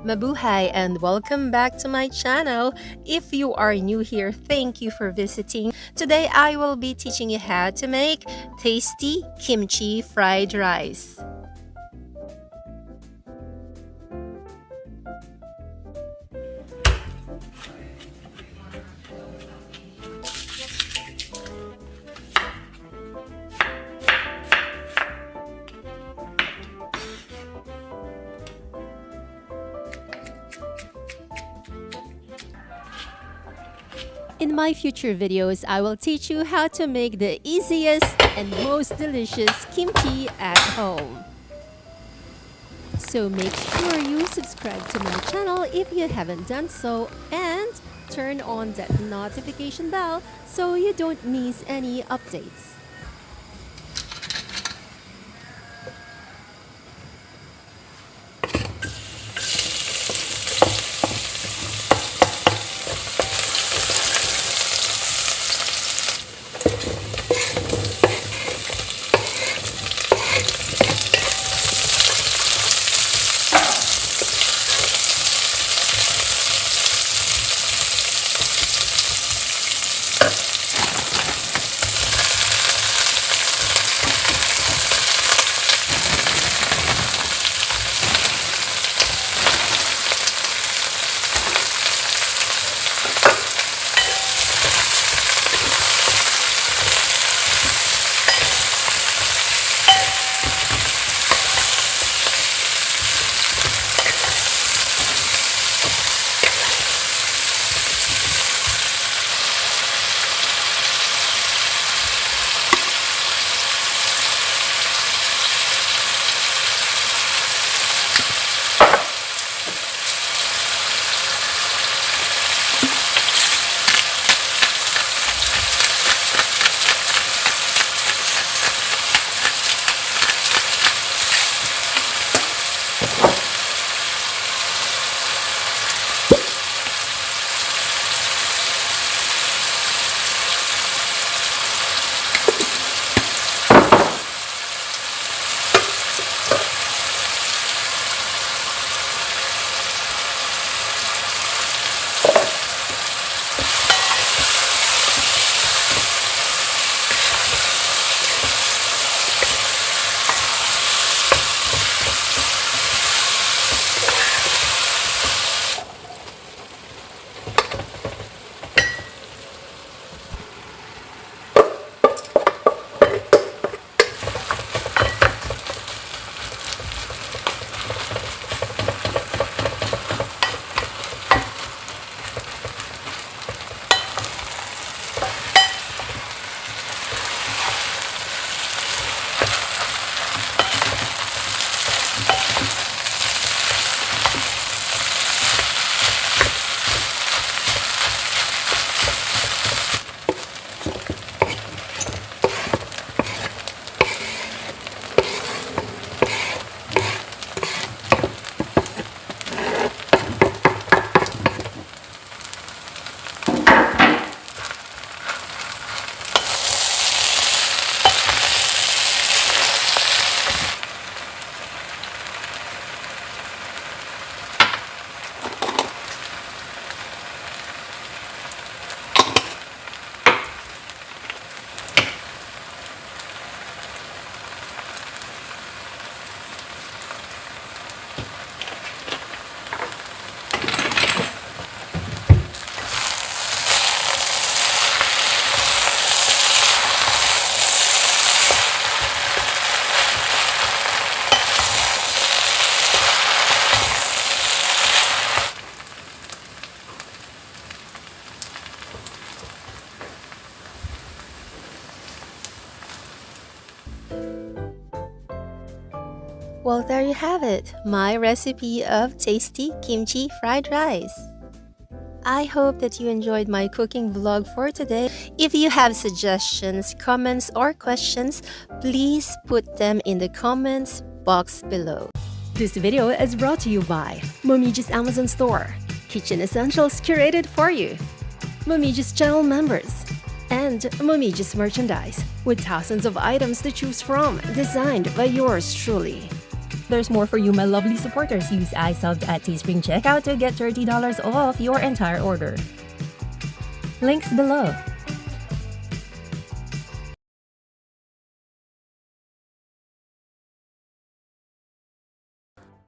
Mabuhay and welcome back to my channel. If you are new here, thank you for visiting. Today I will be teaching you how to make tasty kimchi fried rice. In my future videos, I will teach you how to make the easiest and most delicious kimchi at home. So make sure you subscribe to my channel if you haven't done so and turn on that notification bell so you don't miss any updates. Well, there you have it, my recipe of tasty kimchi fried rice. I hope that you enjoyed my cooking vlog for today. If you have suggestions, comments, or questions, please put them in the comments box below. This video is brought to you by MOMiji's Amazon store, kitchen essentials curated for you, MOMiji's channel members, and MOMiji's merchandise with thousands of items to choose from, designed by yours truly. There's more for you, my lovely supporters. Use iSubbed at Teespring checkout to get $30 off your entire order. Links below.